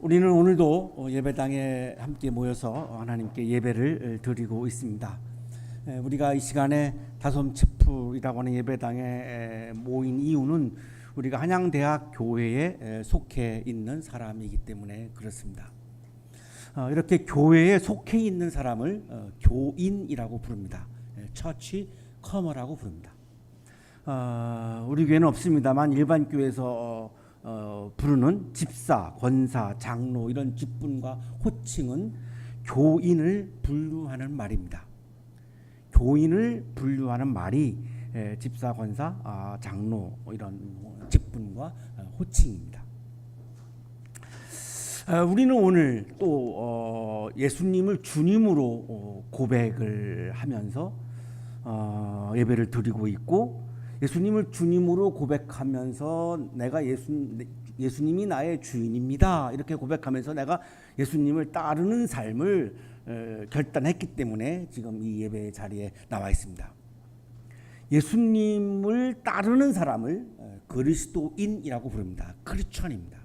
우리는 오늘도 예배당에 함께 모여서 하나님께 예배를 드리고 있습니다. 우리가 이 시간에 다솜치풀이라고 하는 예배당에 모인 이유는 우리가 한양대학 교회에 속해 있는 사람이기 때문에 그렇습니다. 이렇게 교회에 속해 있는 사람을 교인이라고 부릅니다. 처치 커머라고 부릅니다. 우리 교회는 없습니다만 일반 교회에서 부르는 집사, 권사, 장로 이런 직분과 호칭은 교인을 분류하는 말입니다. 교인을 분류하는 말이 집사, 권사, 장로 이런 직분과 호칭입니다. 우리는 오늘 또 예수님을 주님으로 고백을 하면서 예배를 드리고 있고, 예수님을 주님으로 고백하면서 내가 예수님이 나의 주인입니다 이렇게 고백하면서 내가 예수님을 따르는 삶을 결단했기 때문에 지금 이 예배 자리에 나와 있습니다. 예수님을 따르는 사람을 그리스도인이라고 부릅니다. 크리스천입니다.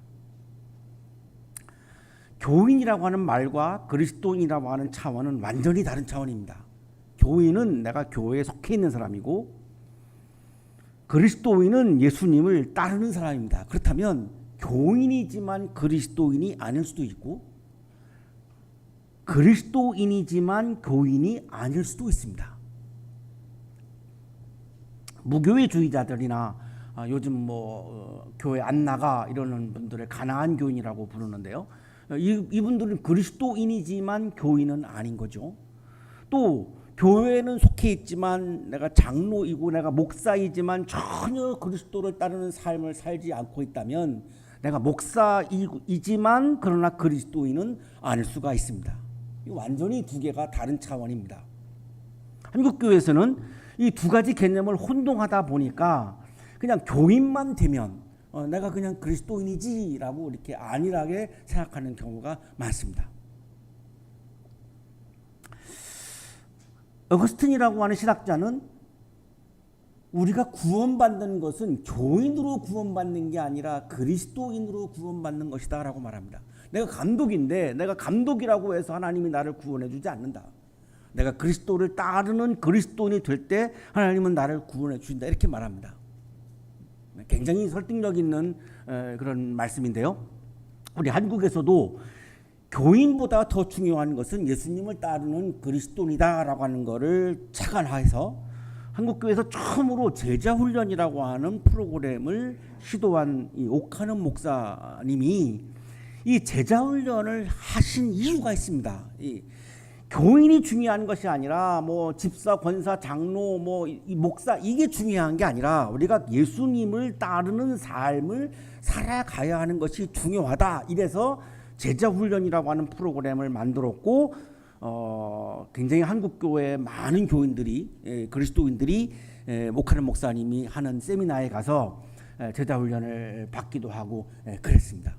교인이라고 하는 말과 그리스도인이라고 하는 차원은 완전히 다른 차원입니다. 교인은 내가 교회에 속해 있는 사람이고, 그리스도인은 예수님을 따르는 사람입니다. 그렇다면 교인이지만 그리스도인이 아닐 수도 있고, 그리스도인이지만 교인이 아닐 수도 있습니다. 무교회주의자들이나 요즘 교회 안 나가 이러는 분들을 가난한 교인이라고 부르는데요. 이분들은 그리스도인이지만 교인은 아닌 거죠. 또 교회는 속해 있지만 내가 장로이고 내가 목사이지만 전혀 그리스도를 따르는 삶을 살지 않고 있다면 내가 목사이지만 그러나 그리스도인은 아닐 수가 있습니다. 완전히 두 개가 다른 차원입니다. 한국교회에서는 이 두 가지 개념을 혼동하다 보니까 그냥 교인만 되면 내가 그냥 그리스도인이지라고 이렇게 안일하게 생각하는 경우가 많습니다. 어거스틴이라고 하는 신학자는 우리가 구원받는 것은 교인으로 구원받는 게 아니라 그리스도인으로 구원받는 것이다 라고 말합니다. 내가 감독인데 내가 감독이라고 해서 하나님이 나를 구원해 주지 않는다. 내가 그리스도를 따르는 그리스도인이 될 때 하나님은 나를 구원해 주신다 이렇게 말합니다. 굉장히 설득력 있는 그런 말씀인데요. 우리 한국에서도 교인보다 더 중요한 것은 예수님을 따르는 그리스도인이다라고 하는 것을 착안해서 한국교회에서 처음으로 제자훈련이라고 하는 프로그램을 시도한 이 옥하는 목사님이 이 제자훈련을 하신 이유가 있습니다. 이 교인이 중요한 것이 아니라 집사, 권사, 장로, 이 목사 이게 중요한 게 아니라 우리가 예수님을 따르는 삶을 살아가야 하는 것이 중요하다. 이래서 제자훈련이라고 하는 프로그램을 만들었고, 굉장히 한국교회 많은 교인들이 그리스도인들이 옥하는 목사님이 하는 세미나에 가서 제자훈련을 받기도 하고 그랬습니다.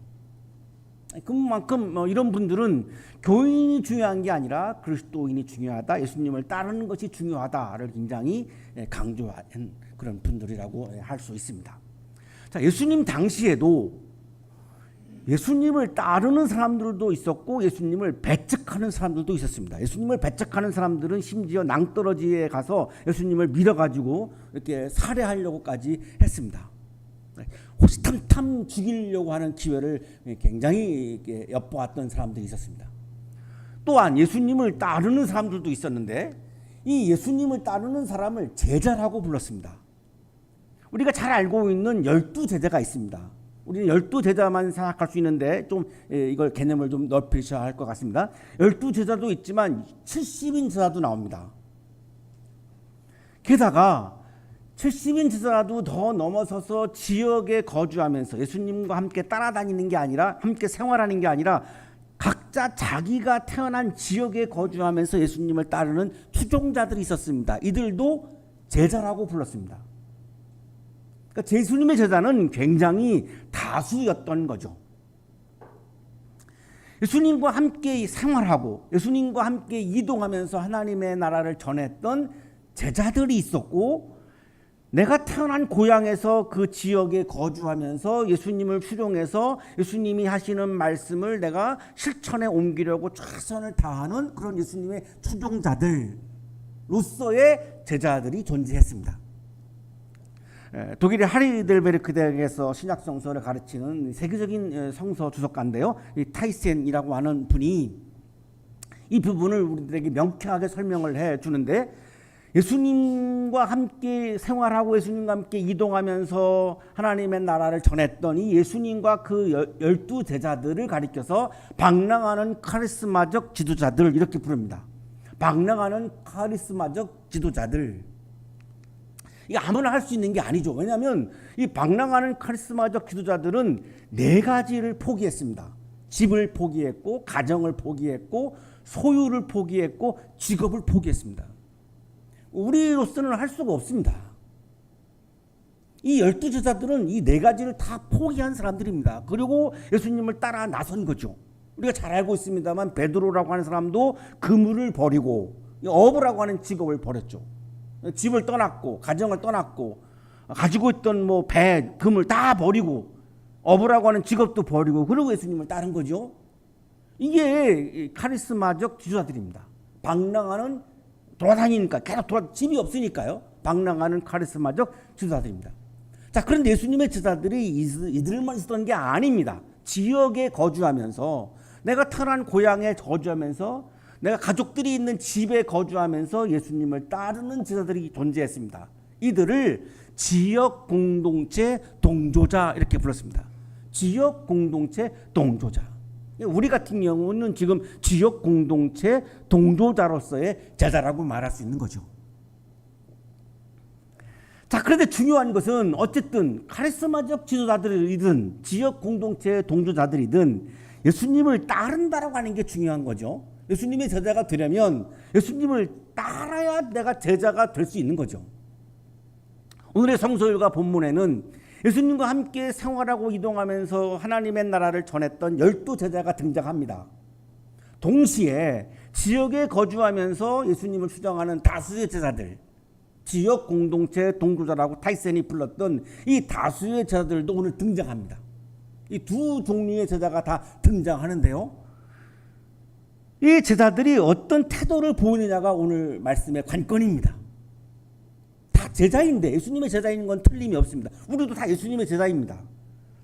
그만큼 이런 분들은 교인이 중요한 게 아니라 그리스도인이 중요하다, 예수님을 따르는 것이 중요하다를 굉장히 강조한 그런 분들이라고 할 수 있습니다. 자, 예수님 당시에도 예수님을 따르는 사람들도 있었고 예수님을 배척하는 사람들도 있었습니다. 예수님을 배척하는 사람들은 심지어 낭떠러지에 가서 예수님을 밀어가지고 이렇게 살해하려고까지 했습니다. 호시탐탐 죽이려고 하는 기회를 굉장히 엿보았던 사람들이 있었습니다. 또한 예수님을 따르는 사람들도 있었는데 이 예수님을 따르는 사람을 제자라고 불렀습니다. 우리가 잘 알고 있는 12제자가 있습니다. 우리는 12제자만 생각할 수 있는데 좀 이걸 개념을 좀 넓히셔야 할 것 같습니다. 12제자도 있지만 70인 제자도 나옵니다. 게다가 70인 제자라도 더 넘어서서 지역에 거주하면서 예수님과 함께 따라다니는 게 아니라 함께 생활하는 게 아니라 각자 자기가 태어난 지역에 거주하면서 예수님을 따르는 추종자들이 있었습니다. 이들도 제자라고 불렀습니다. 그러니까 예수님의 제자는 굉장히 다수였던 거죠. 예수님과 함께 생활하고 예수님과 함께 이동하면서 하나님의 나라를 전했던 제자들이 있었고, 내가 태어난 고향에서 그 지역에 거주하면서 예수님을 수용해서 예수님이 하시는 말씀을 내가 실천에 옮기려고 최선을 다하는 그런 예수님의 추종자들로서의 제자들이 존재했습니다. 독일의 하리델베르크 대학에서 신약 성서를 가르치는 세계적인 성서 주석가인데요, 이 타이센이라고 하는 분이 이 부분을 우리들에게 명쾌하게 설명을 해 주는데, 예수님과 함께 생활하고 예수님과 함께 이동하면서 하나님의 나라를 전했던 이 예수님과 그 12 제자들을 가리켜서 방랑하는 카리스마적 지도자들, 이렇게 부릅니다. 방랑하는 카리스마적 지도자들. 이게 아무나 할 수 있는 게 아니죠. 왜냐하면 이 방랑하는 카리스마적 지도자들은 4가지를 포기했습니다. 집을 포기했고, 가정을 포기했고, 소유를 포기했고, 직업을 포기했습니다. 우리로서는 할 수가 없습니다. 이 12 제자들은 이 4가지를 다 포기한 사람들입니다. 그리고 예수님을 따라 나선 거죠. 우리가 잘 알고 있습니다만 베드로라고 하는 사람도 그물을 버리고 어부라고 하는 직업을 버렸죠. 집을 떠났고, 가정을 떠났고, 가지고 있던 뭐 배, 그물 다 버리고, 어부라고 하는 직업도 버리고, 그리고 예수님을 따른 거죠. 이게 카리스마적 지도자들입니다. 방랑하는, 돌아다니니까 계속 집이 없으니까요. 방랑하는 카리스마적 지도자들입니다. 자, 그런데 예수님의 제자들이 이들만 있었던 게 아닙니다. 지역에 거주하면서, 내가 태어난 고향에 거주하면서, 내가 가족들이 있는 집에 거주하면서 예수님을 따르는 제자들이 존재했습니다. 이들을 지역 공동체 동조자, 이렇게 불렀습니다. 지역 공동체 동조자. 우리 같은 경우는 지금 지역 공동체 동조자로서의 제자라고 말할 수 있는 거죠. 자, 그런데 중요한 것은 어쨌든 카리스마적 지도자들이든 지역 공동체 동조자들이든 예수님을 따른다라고 하는 게 중요한 거죠. 예수님의 제자가 되려면 예수님을 따라야 내가 제자가 될 수 있는 거죠. 오늘의 성서일과 본문에는 예수님과 함께 생활하고 이동하면서 하나님의 나라를 전했던 12 제자가 등장합니다. 동시에 지역에 거주하면서 예수님을 수정하는 다수의 제자들, 지역 공동체 동조자라고 타이센이 불렀던 이 다수의 제자들도 오늘 등장합니다. 이 2 종류의 제자가 다 등장하는데요, 이 제자들이 어떤 태도를 보이느냐가 오늘 말씀의 관건입니다. 다 제자인데, 예수님의 제자인 건 틀림이 없습니다. 우리도 다 예수님의 제자입니다.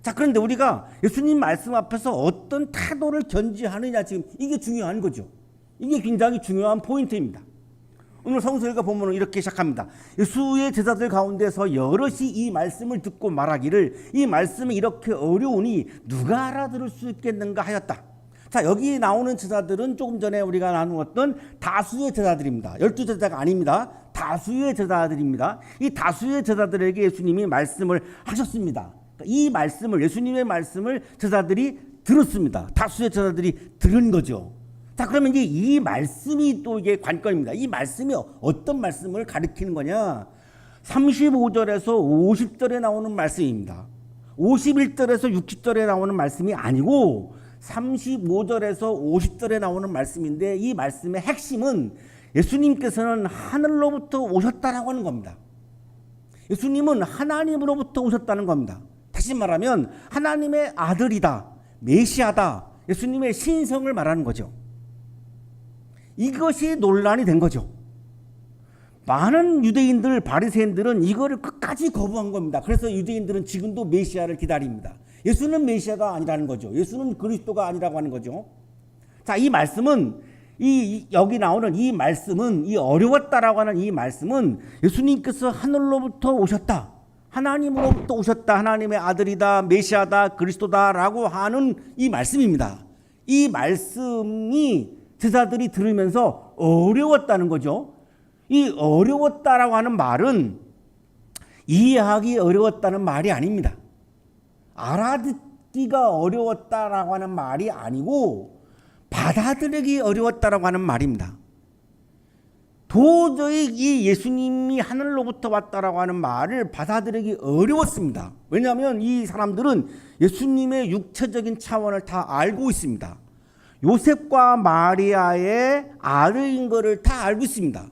자, 그런데 우리가 예수님 말씀 앞에서 어떤 태도를 견지하느냐, 지금 이게 중요한 거죠. 이게 굉장히 중요한 포인트입니다. 오늘 성서일과 본문은 이렇게 시작합니다. 예수의 제자들 가운데서 여럿이 이 말씀을 듣고 말하기를, 이 말씀이 이렇게 어려우니 누가 알아들을 수 있겠는가 하였다. 자, 여기 나오는 제자들은 조금 전에 우리가 나누었던 다수의 제자들입니다. 12 제자가 아닙니다. 다수의 제자들입니다. 이 다수의 제자들에게 예수님이 말씀을 하셨습니다. 이 말씀을, 예수님의 말씀을 제자들이 들었습니다. 다수의 제자들이 들은 거죠. 자, 그러면 이제 이 말씀이 또 이게 관건입니다. 이 말씀이 어떤 말씀을 가리키는 거냐? 35절에서 50절에 나오는 말씀입니다. 51절에서 60절에 나오는 말씀이 아니고 35절에서 50절에 나오는 말씀인데, 이 말씀의 핵심은 예수님께서는 하늘로부터 오셨다라고 하는 겁니다. 예수님은 하나님으로부터 오셨다는 겁니다. 다시 말하면 하나님의 아들이다, 메시아다, 예수님의 신성을 말하는 거죠. 이것이 논란이 된 거죠. 많은 유대인들, 바리새인들은 이거를 끝까지 거부한 겁니다. 그래서 유대인들은 지금도 메시아를 기다립니다. 예수는 메시아가 아니라는 거죠. 예수는 그리스도가 아니라고 하는 거죠. 자, 이 말씀은, 여기 나오는 이 말씀은, 이 어려웠다라고 하는 이 말씀은 예수님께서 하늘로부터 오셨다, 하나님으로부터 오셨다, 하나님의 아들이다, 메시아다, 그리스도다라고 하는 이 말씀입니다. 이 말씀이 제자들이 들으면서 어려웠다는 거죠. 이 어려웠다라고 하는 말은 이해하기 어려웠다는 말이 아닙니다. 알아듣기가 어려웠다라고 하는 말이 아니고 받아들이기 어려웠다라고 하는 말입니다. 도저히 이 예수님이 하늘로부터 왔다라고 하는 말을 받아들이기 어려웠습니다. 왜냐하면 이 사람들은 예수님의 육체적인 차원을 다 알고 있습니다. 요셉과 마리아의 아들인 것을 다 알고 있습니다.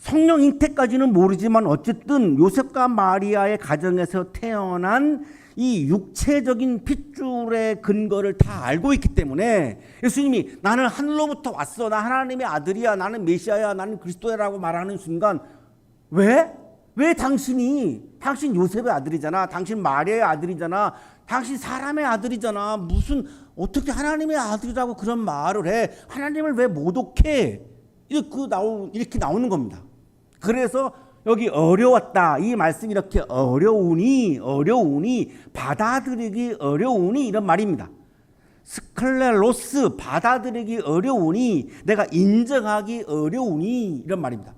성령 잉태까지는 모르지만 어쨌든 요셉과 마리아의 가정에서 태어난 이 육체적인 핏줄의 근거를 다 알고 있기 때문에 예수님이 나는 하늘로부터 왔어, 나 하나님의 아들이야, 나는 메시아야, 나는 그리스도야라고 말하는 순간 왜 당신 요셉의 아들이잖아, 당신 마리아의 아들이잖아, 당신 사람의 아들이잖아, 무슨 어떻게 하나님의 아들이라고 그런 말을 해, 하나님을 왜 모독해, 이렇게 나오는 겁니다. 그래서 여기 어려웠다, 이 말씀이 이렇게 어려우니 받아들이기 어려우니 이런 말입니다. 스클레로스, 받아들이기 어려우니, 내가 인정하기 어려우니 이런 말입니다.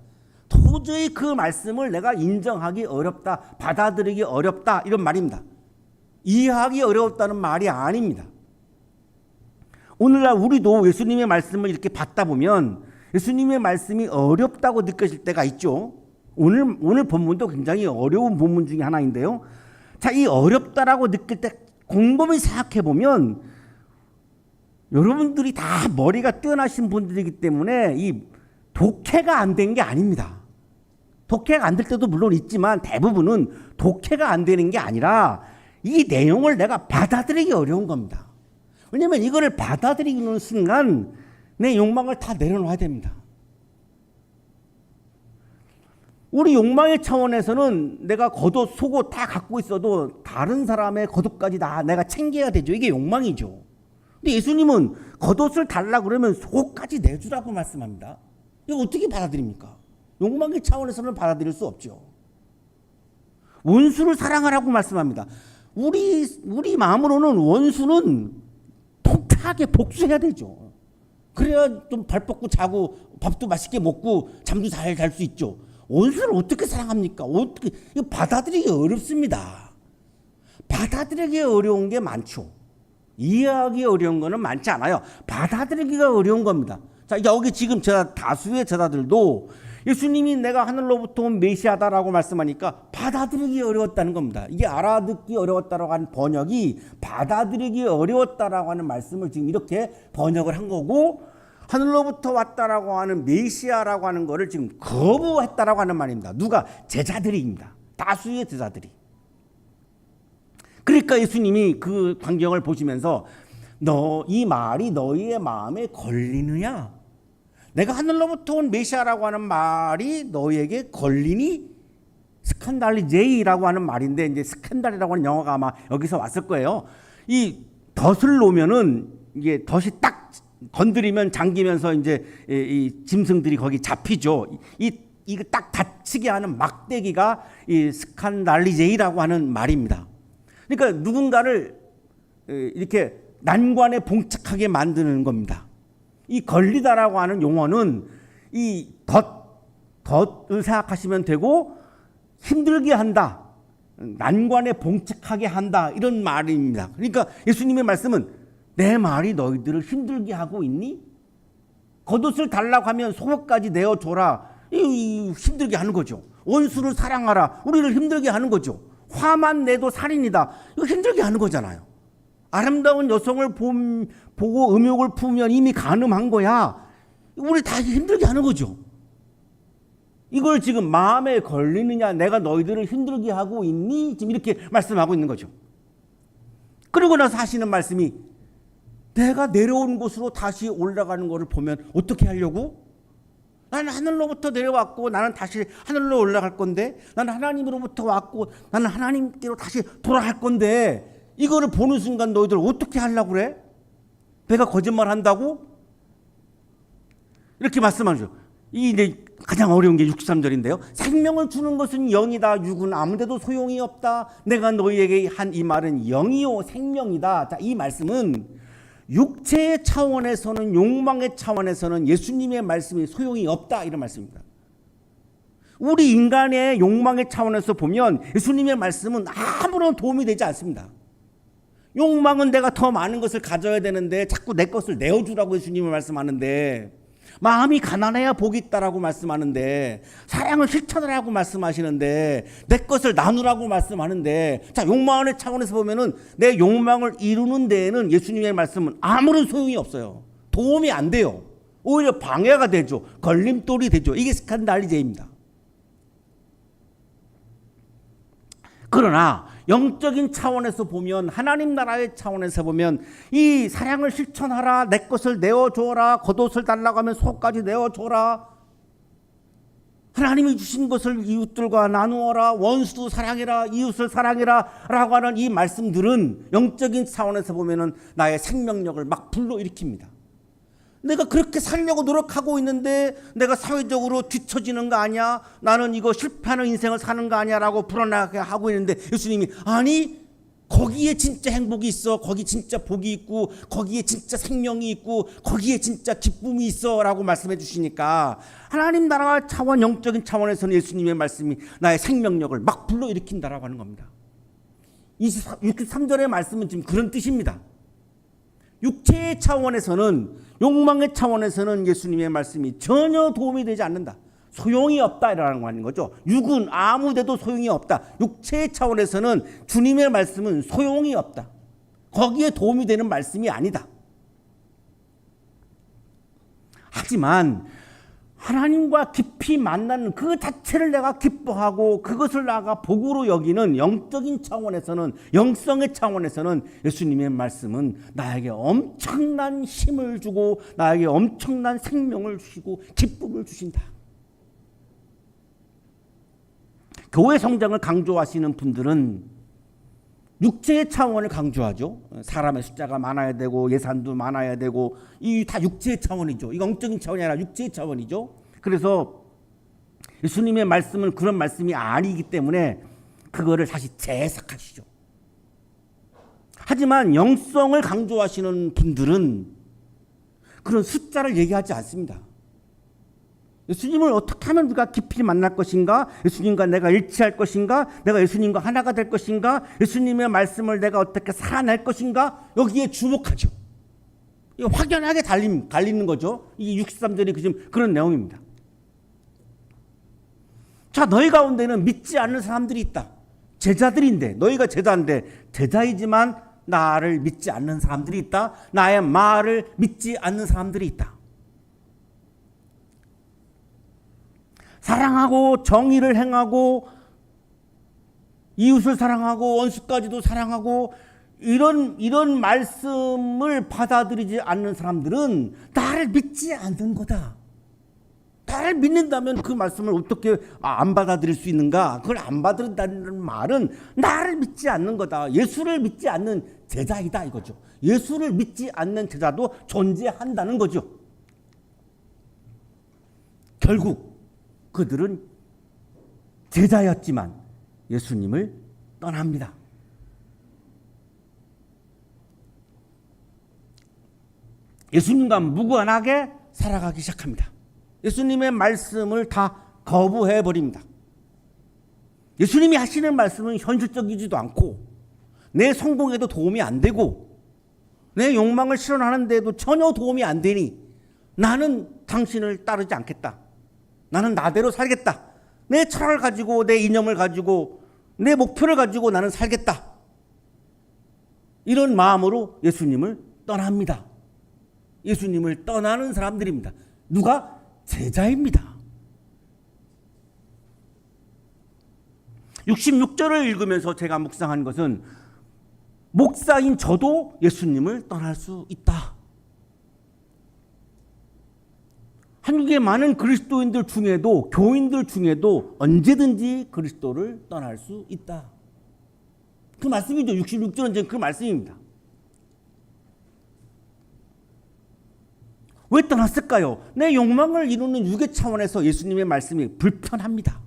도저히 그 말씀을 내가 인정하기 어렵다, 받아들이기 어렵다 이런 말입니다. 이해하기 어려웠다는 말이 아닙니다. 오늘날 우리도 예수님의 말씀을 이렇게 받다 보면 예수님의 말씀이 어렵다고 느껴질 때가 있죠. 오늘 본문도 굉장히 어려운 본문 중에 하나인데요. 자, 이 어렵다라고 느낄 때 곰곰이 생각해 보면 여러분들이 다 머리가 뛰어나신 분들이기 때문에 이 독해가 안 된 게 아닙니다. 독해가 안 될 때도 물론 있지만 대부분은 독해가 안 되는 게 아니라 이 내용을 내가 받아들이기 어려운 겁니다. 왜냐하면 이거를 받아들이는 순간 내 욕망을 다 내려놔야 됩니다. 우리 욕망의 차원에서는 내가 겉옷, 속옷 다 갖고 있어도 다른 사람의 겉옷까지 다 내가 챙겨야 되죠. 이게 욕망이죠. 근데 예수님은 겉옷을 달라고 그러면 속옷까지 내주라고 말씀합니다. 이거 어떻게 받아들입니까? 욕망의 차원에서는 받아들일 수 없죠. 원수를 사랑하라고 말씀합니다. 우리 마음으로는 원수는 통쾌하게 복수해야 되죠. 그래야 좀 발 뻗고 자고 밥도 맛있게 먹고 잠도 잘 잘 수 있죠. 원수를 어떻게 사랑합니까? 어떻게, 이거 받아들이기 어렵습니다. 받아들이기 어려운 게 많죠. 이해하기 어려운 거는 많지 않아요. 받아들이기가 어려운 겁니다. 자, 여기 지금 다수의 제자들도 예수님이 내가 하늘로부터 온 메시아다라고 말씀하니까 받아들이기 어려웠다는 겁니다. 이게 알아듣기 어려웠다라고 하는 번역이 받아들이기 어려웠다라고 하는 말씀을 지금 이렇게 번역을 한 거고, 하늘로부터 왔다라고 하는 메시아라고 하는 거를 지금 거부했다라고 하는 말입니다. 누가? 제자들입니다. 다수의 제자들이. 그러니까 예수님이 그 광경을 보시면서 이 말이 너희의 마음에 걸리느냐? 내가 하늘로부터 온 메시아라고 하는 말이 너희에게 걸리니? 스칸달리제이라고 하는 말인데, 이제 스칸달이라고 하는 영어가 아마 여기서 왔을 거예요. 이 덫을 놓으면은 이게 덫이 딱 건드리면 잠기면서 이제 이 짐승들이 거기 잡히죠. 이거 딱 다치게 하는 막대기가 이 스칸달리제이라고 하는 말입니다. 그러니까 누군가를 이렇게 난관에 봉착하게 만드는 겁니다. 이 걸리다라고 하는 용어는 이 덫을 생각하시면 되고, 힘들게 한다, 난관에 봉착하게 한다, 이런 말입니다. 그러니까 예수님의 말씀은 내 말이 너희들을 힘들게 하고 있니? 겉옷을 달라고 하면 속옷까지 내어줘라, 힘들게 하는 거죠. 원수를 사랑하라, 우리를 힘들게 하는 거죠. 화만 내도 살인이다, 이거 힘들게 하는 거잖아요. 아름다운 여성을 보고 음욕을 품으면 이미 간음한 거야. 우리 다 힘들게 하는 거죠. 이걸 지금 마음에 걸리느냐, 내가 너희들을 힘들게 하고 있니? 지금 이렇게 말씀하고 있는 거죠. 그러고 나서 하시는 말씀이 내가 내려오는 곳으로 다시 올라가는 것을 보면 어떻게 하려고? 나는 하늘로부터 내려왔고 나는 다시 하늘로 올라갈 건데, 나는 하나님으로부터 왔고 나는 하나님께로 다시 돌아갈 건데, 이거를 보는 순간 너희들 어떻게 하려고 그래? 내가 거짓말 한다고? 이렇게 말씀하죠. 이게 가장 어려운 게 63절인데요. 생명을 주는 것은 영이다. 육은 아무데도 소용이 없다. 내가 너희에게 한 이 말은 영이요 생명이다. 자, 이 말씀은 육체의 차원에서는, 욕망의 차원에서는 예수님의 말씀이 소용이 없다, 이런 말씀입니다. 우리 인간의 욕망의 차원에서 보면 예수님의 말씀은 아무런 도움이 되지 않습니다. 욕망은 내가 더 많은 것을 가져야 되는데 자꾸 내 것을 내어주라고 예수님은 말씀하는데, 마음이 가난해야 복이 있다라고 말씀하는데, 사랑을 실천하라고 말씀하시는데, 내 것을 나누라고 말씀하는데, 자, 욕망의 차원에서 보면은 내 욕망을 이루는 데에는 예수님의 말씀은 아무런 소용이 없어요. 도움이 안 돼요. 오히려 방해가 되죠. 걸림돌이 되죠. 이게 스칸달리제입니다. 그러나 영적인 차원에서 보면, 하나님 나라의 차원에서 보면 이 사랑을 실천하라, 내 것을 내어줘라, 겉옷을 달라고 하면 속까지 내어줘라, 하나님이 주신 것을 이웃들과 나누어라, 원수도 사랑해라, 이웃을 사랑해라 라고 하는 이 말씀들은 영적인 차원에서 보면 나의 생명력을 막 불러일으킵니다. 내가 그렇게 살려고 노력하고 있는데 내가 사회적으로 뒤처지는 거 아니야? 나는 이거 실패하는 인생을 사는 거 아니야? 라고 불안하게 하고 있는데 예수님이 아니, 거기에 진짜 행복이 있어, 거기 진짜 복이 있고, 거기에 진짜 생명이 있고, 거기에 진짜 기쁨이 있어 라고 말씀해 주시니까 하나님 나라 차원, 영적인 차원에서는 예수님의 말씀이 나의 생명력을 막 불러일으킨다라고 하는 겁니다. 63절의 말씀은 지금 그런 뜻입니다. 육체의 차원에서는, 욕망의 차원에서는 예수님의 말씀이 전혀 도움이 되지 않는다, 소용이 없다라는 거죠. 육은 아무 데도 소용이 없다. 육체의 차원에서는 주님의 말씀은 소용이 없다. 거기에 도움이 되는 말씀이 아니다. 하지만 하나님과 깊이 만나는 그 자체를 내가 기뻐하고 그것을 나가 복으로 여기는 영적인 차원에서는, 영성의 차원에서는 예수님의 말씀은 나에게 엄청난 힘을 주고 나에게 엄청난 생명을 주시고 기쁨을 주신다. 교회 성장을 강조하시는 분들은 육체의 차원을 강조하죠. 사람의 숫자가 많아야 되고 예산도 많아야 되고, 이 다 육체의 차원이죠. 이거 영적인 차원이 아니라 육체의 차원이죠. 그래서 예수님의 말씀은 그런 말씀이 아니기 때문에 그거를 다시 재해석하시죠. 하지만 영성을 강조하시는 분들은 그런 숫자를 얘기하지 않습니다. 예수님을 어떻게 하면 우리가 깊이 만날 것인가? 예수님과 내가 일치할 것인가? 내가 예수님과 하나가 될 것인가? 예수님의 말씀을 내가 어떻게 살아낼 것인가? 여기에 주목하죠. 이거 확연하게 갈리는 거죠. 이게 63절이 지금 그런 내용입니다. 자, 너희 가운데는 믿지 않는 사람들이 있다. 제자들인데, 너희가 제자인데, 제자이지만 나를 믿지 않는 사람들이 있다. 나의 말을 믿지 않는 사람들이 있다. 사랑하고 정의를 행하고 이웃을 사랑하고 원수까지도 사랑하고 이런 말씀을 받아들이지 않는 사람들은 나를 믿지 않는 거다. 나를 믿는다면 그 말씀을 어떻게 안 받아들일 수 있는가? 그걸 안 받아들인다는 말은 나를 믿지 않는 거다. 예수를 믿지 않는 제자이다 이거죠. 예수를 믿지 않는 제자도 존재한다는 거죠. 결국 그들은 제자였지만 예수님을 떠납니다. 예수님과 무관하게 살아가기 시작합니다. 예수님의 말씀을 다 거부해 버립니다. 예수님이 하시는 말씀은 현실적이지도 않고 내 성공에도 도움이 안 되고 내 욕망을 실현하는 데도 전혀 도움이 안 되니 나는 당신을 따르지 않겠다. 나는 나대로 살겠다. 내 철학을 가지고, 내 이념을 가지고, 내 목표를 가지고 나는 살겠다. 이런 마음으로 예수님을 떠납니다. 예수님을 떠나는 사람들입니다. 누가? 제자입니다. 66절을 읽으면서 제가 묵상한 것은 목사인 저도 예수님을 떠날 수 있다. 한국의 많은 그리스도인들 중에도, 교인들 중에도 언제든지 그리스도를 떠날 수 있다. 그 말씀이죠. 66절은 지금 그 말씀입니다. 왜 떠났을까요? 내 욕망을 이루는 육의 차원에서 예수님의 말씀이 불편합니다.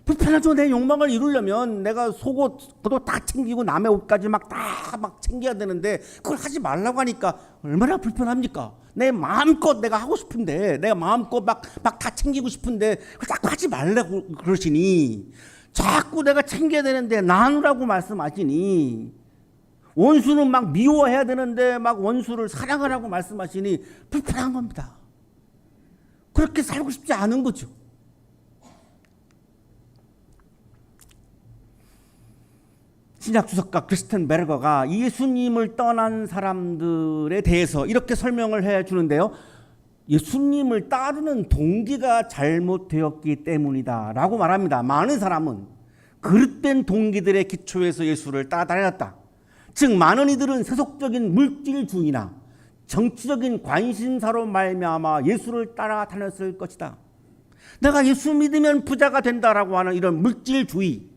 불편하죠. 내 욕망을 이루려면 내가 속옷, 겉옷 다 챙기고 남의 옷까지 막 챙겨야 되는데 그걸 하지 말라고 하니까 얼마나 불편합니까? 내 마음껏 내가 하고 싶은데, 내가 마음껏 막 다 챙기고 싶은데 그걸 자꾸 하지 말라고 그러시니, 자꾸 내가 챙겨야 되는데 나누라고 말씀하시니, 원수는 막 미워해야 되는데 막 원수를 사랑하라고 말씀하시니 불편한 겁니다. 그렇게 살고 싶지 않은 거죠. 신약주석가 크리스텐 베르거가 예수님을 떠난 사람들에 대해서 이렇게 설명을 해 주는데요. 예수님을 따르는 동기가 잘못되었기 때문이다 라고 말합니다. 많은 사람은 그릇된 동기들의 기초에서 예수를 따라다녔다. 즉 많은 이들은 세속적인 물질주의나 정치적인 관심사로 말미암아 예수를 따라다녔을 것이다. 내가 예수 믿으면 부자가 된다라고 하는 이런 물질주의,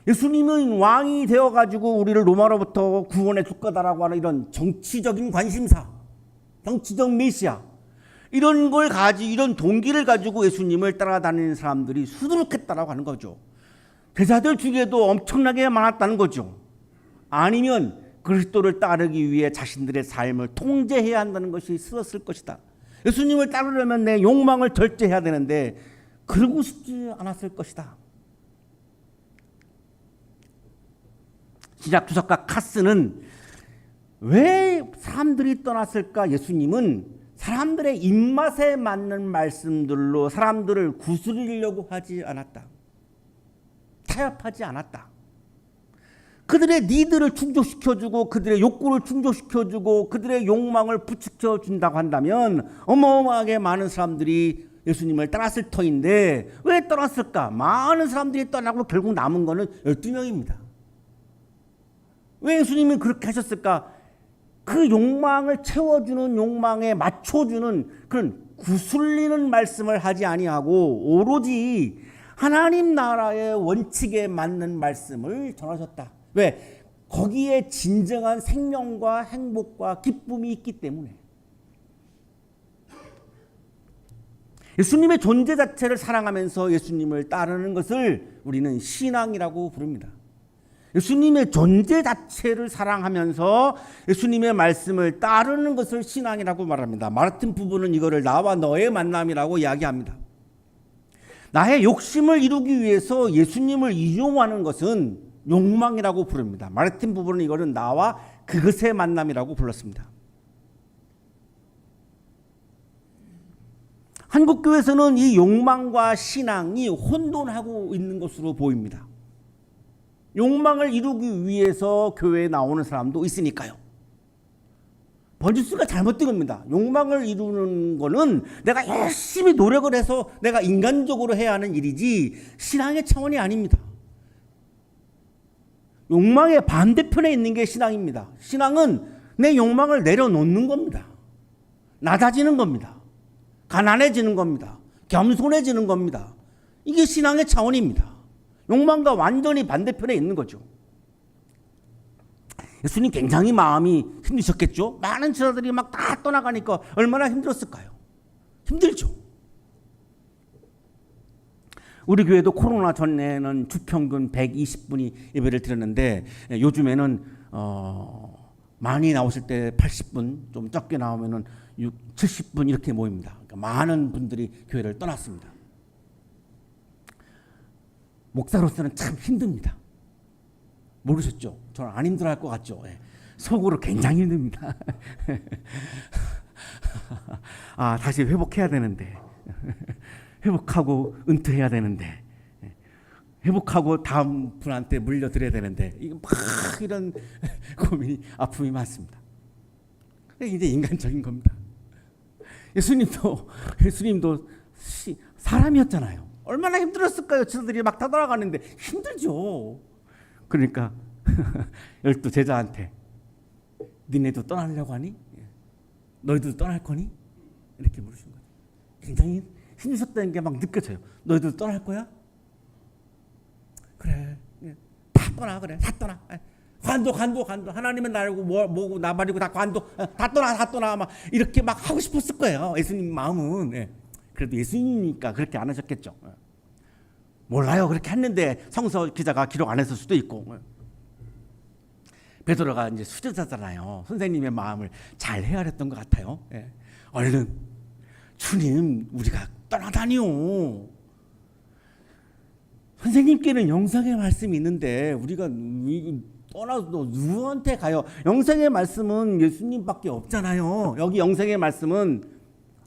예수님은 왕이 되어가지고 우리를 로마로부터 구원해 줄 거다라고 하는 이런 정치적인 관심사, 정치적 메시아, 이런 걸 이런 동기를 가지고 예수님을 따라다니는 사람들이 수두룩했다라고 하는 거죠. 제자들 중에도 엄청나게 많았다는 거죠. 아니면 그리스도를 따르기 위해 자신들의 삶을 통제해야 한다는 것이 있었을 것이다. 예수님을 따르려면 내 욕망을 절제해야 되는데 그러고 싶지 않았을 것이다. 신약 주석가 카스는 왜 사람들이 떠났을까? 예수님은 사람들의 입맛에 맞는 말씀들로 사람들을 구슬리려고 하지 않았다. 타협하지 않았다. 그들의 니드를 충족시켜주고 그들의 욕구를 충족시켜주고 그들의 욕망을 부추겨준다고 한다면 어마어마하게 많은 사람들이 예수님을 따랐을 터인데 왜 떠났을까? 많은 사람들이 떠나고 결국 남은 거는 12명입니다. 왜 예수님이 그렇게 하셨을까? 그 욕망을 채워주는, 욕망에 맞춰주는 그런 구슬리는 말씀을 하지 아니하고 오로지 하나님 나라의 원칙에 맞는 말씀을 전하셨다. 왜? 거기에 진정한 생명과 행복과 기쁨이 있기 때문에. 예수님의 존재 자체를 사랑하면서 예수님을 따르는 것을 우리는 신앙이라고 부릅니다. 예수님의 존재 자체를 사랑하면서 예수님의 말씀을 따르는 것을 신앙이라고 말합니다. 마르틴 부부는 이거를 나와 너의 만남이라고 이야기합니다. 나의 욕심을 이루기 위해서 예수님을 이용하는 것은 욕망이라고 부릅니다. 마르틴 부부는 이거를 나와 그것의 만남이라고 불렀습니다. 한국교회에서는 이 욕망과 신앙이 혼돈하고 있는 것으로 보입니다. 욕망을 이루기 위해서 교회에 나오는 사람도 있으니까요. 번지수가 잘못된 겁니다. 욕망을 이루는 거는 내가 열심히 노력을 해서 내가 인간적으로 해야 하는 일이지 신앙의 차원이 아닙니다. 욕망의 반대편에 있는 게 신앙입니다. 신앙은 내 욕망을 내려놓는 겁니다. 낮아지는 겁니다. 가난해지는 겁니다. 겸손해지는 겁니다. 이게 신앙의 차원입니다. 욕망과 완전히 반대편에 있는 거죠. 예수님 굉장히 마음이 힘드셨겠죠? 많은 제자들이 막 다 떠나가니까 얼마나 힘들었을까요? 힘들죠. 우리 교회도 코로나 전에는 주평균 120분이 예배를 드렸는데 요즘에는 많이 나오실 때 80분, 좀 적게 나오면은 70분 이렇게 모입니다. 그러니까 많은 분들이 교회를 떠났습니다. 목사로서는 참 힘듭니다. 모르셨죠? 저는 안 힘들어할 것 같죠? 예. 속으로 굉장히 힘듭니다. 아, 다시 회복해야 되는데, 회복하고 은퇴해야 되는데, 회복하고 다음 분한테 물려드려야 되는데, 이거 막 이런 고민이, 아픔이 많습니다. 이제 인간적인 겁니다. 예수님도 사람이었잖아요. 얼마나 힘들었을까요? 저들이 막 다 돌아가는데 힘들죠. 그러니까 12 제자한테 니네도 떠나려고 하니? 너희도 떠날 거니? 이렇게 물으신 거죠. 굉장히 힘드셨다는 게 막 느껴져요. 너희도 떠날 거야? 그래. 다 떠나. 그래. 다 떠나. 관도. 하나님은 나르고 뭐고 나 버리고 다 관도. 다 떠나. 막 이렇게 막 하고 싶었을 거예요. 예수님 마음은. 예. 그래도 예수님이니까 그렇게 안 하셨겠죠. 몰라요. 그렇게 했는데 성서 기자가 기록 안 했을 수도 있고. 베드로가 이제 수제자잖아요. 선생님의 마음을 잘 헤아렸던 것 같아요. 예. 얼른 주님 우리가 떠나다니요. 선생님께는 영생의 말씀이 있는데 우리가 떠나서 누구한테 가요? 영생의 말씀은 예수님밖에 없잖아요. 여기 영생의 말씀은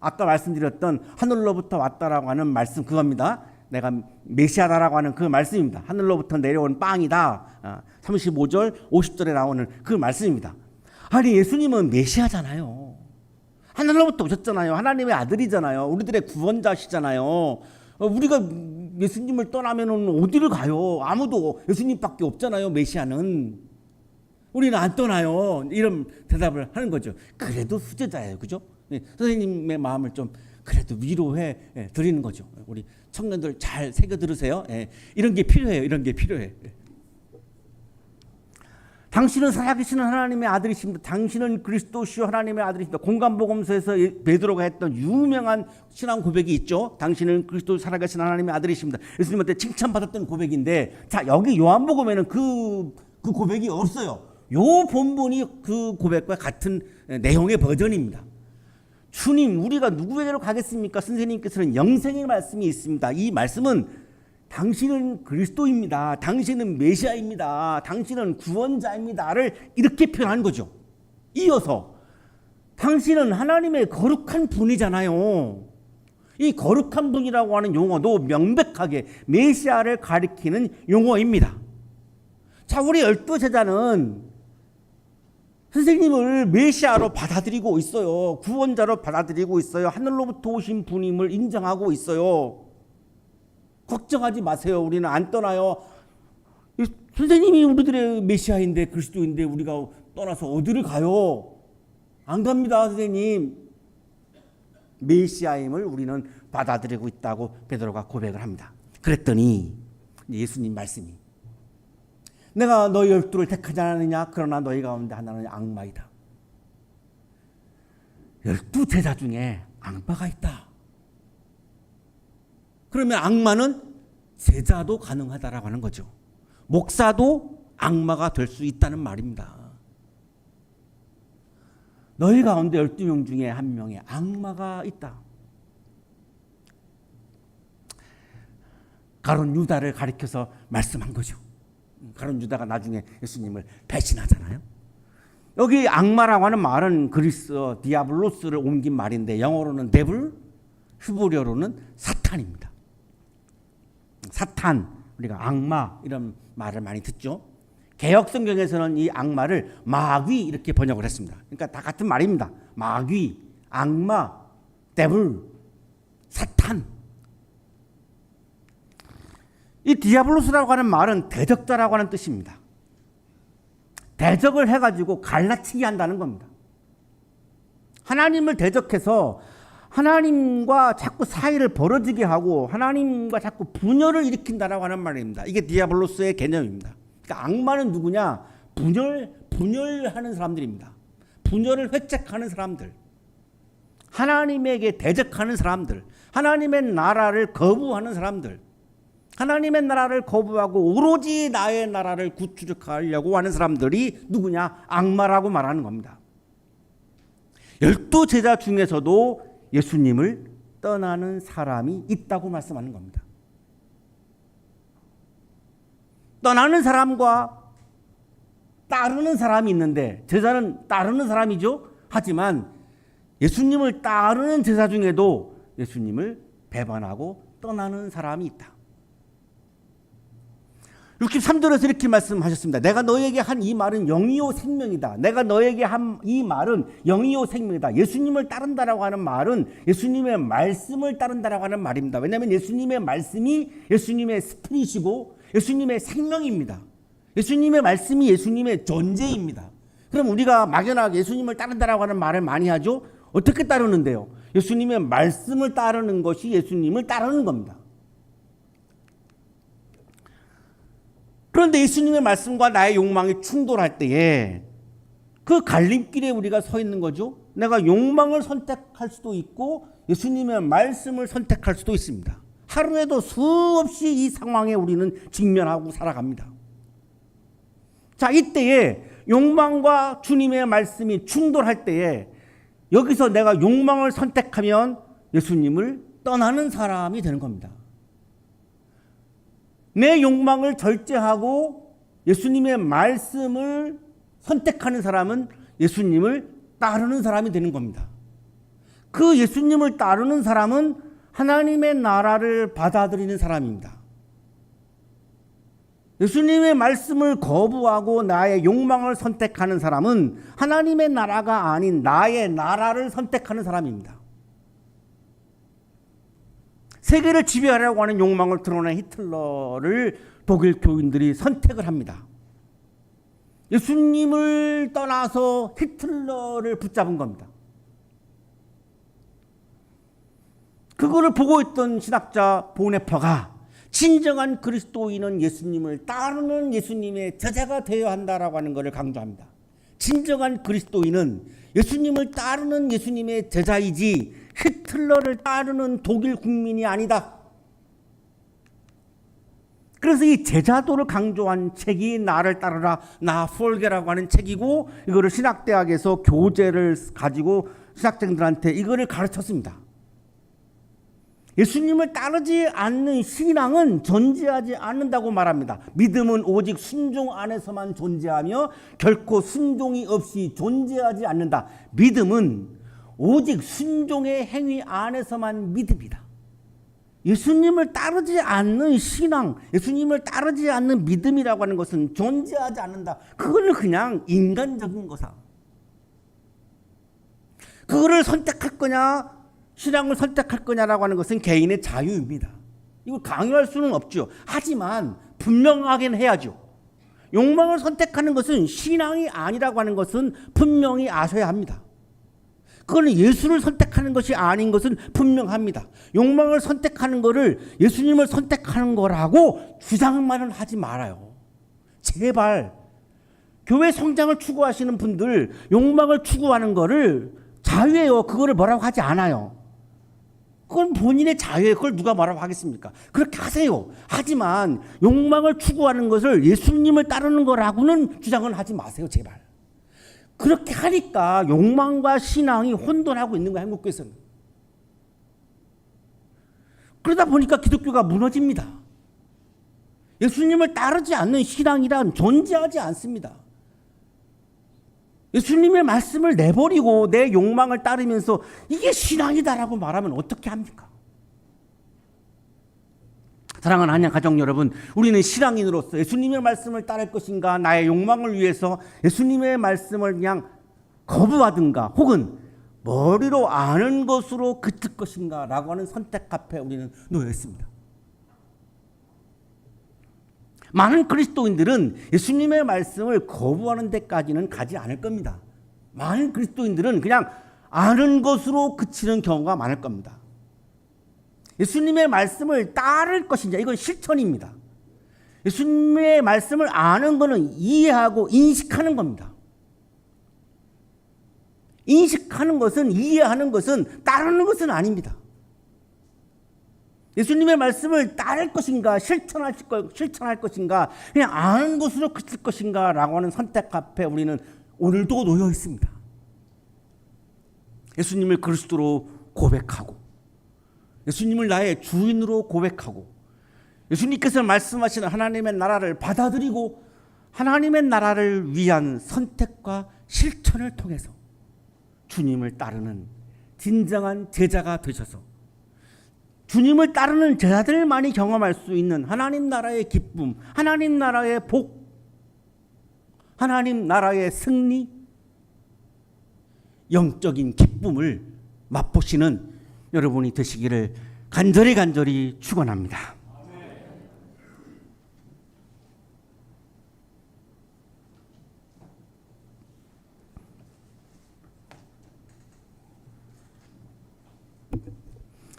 아까 말씀드렸던 하늘로부터 왔다라고 하는 말씀 그겁니다. 내가 메시아다라고 하는 그 말씀입니다. 하늘로부터 내려온 빵이다. 35절 50절에 나오는 그 말씀입니다. 아니 예수님은 메시아잖아요. 하늘로부터 오셨잖아요. 하나님의 아들이잖아요. 우리들의 구원자시잖아요. 우리가 예수님을 떠나면 어디를 가요? 아무도 예수님밖에 없잖아요. 메시아는. 우리는 안 떠나요. 이런 대답을 하는 거죠. 그래도 수제자예요. 그죠? 선생님의 마음을 좀 그래도 위로해 드리는 거죠. 우리 청년들 잘 새겨 들으세요. 이런 게 필요해요. 이런 게 필요해. 당신은 살아계시는 하나님의 아들이십니다. 당신은 그리스도시요 하나님의 아들이십니다. 공간복음서에서 베드로가 했던 유명한 신앙 고백이 있죠. 당신은 그리스도 살아계신 하나님의 아들이십니다. 예수님한테 칭찬받았던 고백인데, 자, 여기 요한복음에는 그 고백이 없어요. 요 본문이 그 고백과 같은 내용의 버전입니다. 주님, 우리가 누구에게로 가겠습니까? 선생님께서는 영생의 말씀이 있습니다. 이 말씀은 당신은 그리스도입니다. 당신은 메시아입니다. 당신은 구원자입니다를 이렇게 표현한 거죠. 이어서 당신은 하나님의 거룩한 분이잖아요. 이 거룩한 분이라고 하는 용어도 명백하게 메시아를 가리키는 용어입니다. 자, 우리 12제자는 선생님을 메시아로 받아들이고 있어요. 구원자로 받아들이고 있어요. 하늘로부터 오신 분임을 인정하고 있어요. 걱정하지 마세요. 우리는 안 떠나요. 선생님이 우리들의 메시아인데 그리스도인데 우리가 떠나서 어디를 가요? 안 갑니다, 선생님. 메시아임을 우리는 받아들이고 있다고 베드로가 고백을 합니다. 그랬더니 예수님 말씀이 내가 너희 12를 택하지 않았느냐? 그러나 너희 가운데 하나는 악마이다. 12제자 중에 악마가 있다. 그러면 악마는 제자도 가능하다라고 하는 거죠. 목사도 악마가 될 수 있다는 말입니다. 너희 가운데 12명 중에 한 명의 악마가 있다. 가룟 유다를 가리켜서 말씀한 거죠. 가룟 유다가 나중에 예수님을 배신하잖아요. 여기 악마라고 하는 말은 그리스어 디아블로스를 옮긴 말인데 영어로는 데블, 히브리어로는 사탄입니다. 사탄, 우리가 악마 이런 말을 많이 듣죠. 개역 성경에서는 이 악마를 마귀 이렇게 번역을 했습니다. 그러니까 다 같은 말입니다. 마귀, 악마, 데블, 사탄. 이 디아블로스라고 하는 말은 대적자라고 하는 뜻입니다. 대적을 해가지고 갈라치기 한다는 겁니다. 하나님을 대적해서 하나님과 자꾸 사이를 벌어지게 하고 하나님과 자꾸 분열을 일으킨다라고 하는 말입니다. 이게 디아블로스의 개념입니다. 그러니까 악마는 누구냐? 분열하는 사람들입니다. 분열을 회책하는 사람들. 하나님에게 대적하는 사람들. 하나님의 나라를 거부하는 사람들. 하나님의 나라를 거부하고 오로지 나의 나라를 구축하려고 하는 사람들이 누구냐? 악마라고 말하는 겁니다. 12제자 중에서도 예수님을 떠나는 사람이 있다고 말씀하는 겁니다. 떠나는 사람과 따르는 사람이 있는데 제자는 따르는 사람이죠. 하지만 예수님을 따르는 제자 중에도 예수님을 배반하고 떠나는 사람이 있다. 63절에서 이렇게 말씀하셨습니다. 내가 너에게 한 이 말은 영이요 생명이다. 내가 너에게 한 이 말은 영이요 생명이다. 예수님을 따른다라고 하는 말은 예수님의 말씀을 따른다라고 하는 말입니다. 왜냐하면 예수님의 말씀이 예수님의 스피릿이고 예수님의 생명입니다. 예수님의 말씀이 예수님의 존재입니다. 그럼 우리가 막연하게 예수님을 따른다라고 하는 말을 많이 하죠. 어떻게 따르는데요? 예수님의 말씀을 따르는 것이 예수님을 따르는 겁니다. 그런데 예수님의 말씀과 나의 욕망이 충돌할 때에 그 갈림길에 우리가 서 있는 거죠. 내가 욕망을 선택할 수도 있고 예수님의 말씀을 선택할 수도 있습니다. 하루에도 수없이 이 상황에 우리는 직면하고 살아갑니다. 자, 이때에 욕망과 주님의 말씀이 충돌할 때에 여기서 내가 욕망을 선택하면 예수님을 떠나는 사람이 되는 겁니다. 내 욕망을 절제하고 예수님의 말씀을 선택하는 사람은 예수님을 따르는 사람이 되는 겁니다. 그 예수님을 따르는 사람은 하나님의 나라를 받아들이는 사람입니다. 예수님의 말씀을 거부하고 나의 욕망을 선택하는 사람은 하나님의 나라가 아닌 나의 나라를 선택하는 사람입니다. 세계를 지배하려고 하는 욕망을 드러낸 히틀러를 독일 교인들이 선택을 합니다. 예수님을 떠나서 히틀러를 붙잡은 겁니다. 그거를 보고 있던 신학자 보네퍼가 진정한 그리스도인은 예수님을 따르는 예수님의 제자가 되어야 한다라고 하는 것을 강조합니다. 진정한 그리스도인은 예수님을 따르는 예수님의 제자이지 히틀러를 따르는 독일 국민이 아니다. 그래서 이 제자도를 강조한 책이 나를 따르라 나 폴게라고 하는 책이고, 이거를 신학대학에서 교재를 가지고 신학생들한테 이거를 가르쳤습니다. 예수님을 따르지 않는 신앙은 존재하지 않는다고 말합니다. 믿음은 오직 순종 안에서만 존재하며 결코 순종이 없이 존재하지 않는다. 믿음은 오직 순종의 행위 안에서만 믿음이다. 예수님을 따르지 않는 신앙, 예수님을 따르지 않는 믿음이라고 하는 것은 존재하지 않는다. 그거는 그냥 인간적인 거사. 그거를 선택할 거냐, 신앙을 선택할 거냐라고 하는 것은 개인의 자유입니다. 이걸 강요할 수는 없죠. 하지만 분명하게는 해야죠. 욕망을 선택하는 것은 신앙이 아니라고 하는 것은 분명히 아셔야 합니다. 그거는 예수를 선택하는 것이 아닌 것은 분명합니다. 욕망을 선택하는 것을 예수님을 선택하는 거라고 주장만은 하지 말아요. 제발 교회 성장을 추구하시는 분들 욕망을 추구하는 거를 자유예요. 그거를 뭐라고 하지 않아요. 그건 본인의 자유예요. 그걸 누가 뭐라고 하겠습니까? 그렇게 하세요. 하지만 욕망을 추구하는 것을 예수님을 따르는 거라고는 주장은 하지 마세요. 제발. 그렇게 하니까 욕망과 신앙이 혼돈하고 있는 거예요. 한국교회에서는. 그러다 보니까 기독교가 무너집니다. 예수님을 따르지 않는 신앙이란 존재하지 않습니다. 예수님의 말씀을 내버리고 내 욕망을 따르면서 이게 신앙이다라고 말하면 어떻게 합니까? 사랑하는 한양 가족 여러분, 우리는 신앙인으로서 예수님의 말씀을 따를 것인가, 나의 욕망을 위해서 예수님의 말씀을 그냥 거부하든가, 혹은 머리로 아는 것으로 그칠 것인가 라고 하는 선택 앞에 우리는 놓여 있습니다. 많은 그리스도인들은 예수님의 말씀을 거부하는 데까지는 가지 않을 겁니다. 많은 그리스도인들은 그냥 아는 것으로 그치는 경우가 많을 겁니다. 예수님의 말씀을 따를 것인지, 이건 실천입니다. 예수님의 말씀을 아는 것은 이해하고 인식하는 겁니다. 인식하는 것은, 이해하는 것은 따르는 것은 아닙니다. 예수님의 말씀을 따를 것인가, 실천할 것인가, 그냥 아는 것으로 그칠 것인가 라고 하는 선택 앞에 우리는 오늘도 놓여 있습니다. 예수님을 그리스도로 고백하고, 예수님을 나의 주인으로 고백하고, 예수님께서 말씀하시는 하나님의 나라를 받아들이고 하나님의 나라를 위한 선택과 실천을 통해서 주님을 따르는 진정한 제자가 되셔서 주님을 따르는 제자들만이 경험할 수 있는 하나님 나라의 기쁨, 하나님 나라의 복, 하나님 나라의 승리, 영적인 기쁨을 맛보시는 여러분이 되시기를 간절히 축원합니다.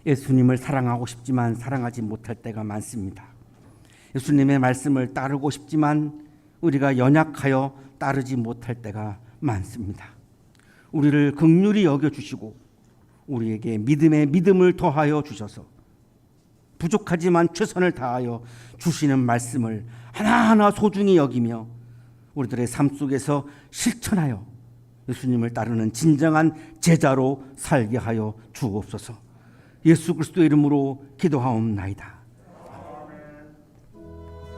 예수님을 사랑하고 싶지만 사랑하지 못할 때가 많습니다. 예수님의 말씀을 따르고 싶지만 우리가 연약하여 따르지 못할 때가 많습니다. 우리를 긍휼히 여겨주시고 우리에게 믿음에 믿음을 더하여 주셔서 부족하지만 최선을 다하여 주시는 말씀을 하나하나 소중히 여기며 우리들의 삶 속에서 실천하여 예수님을 따르는 진정한 제자로 살게 하여 주옵소서. 예수 그리스도의 이름으로 기도하옵나이다.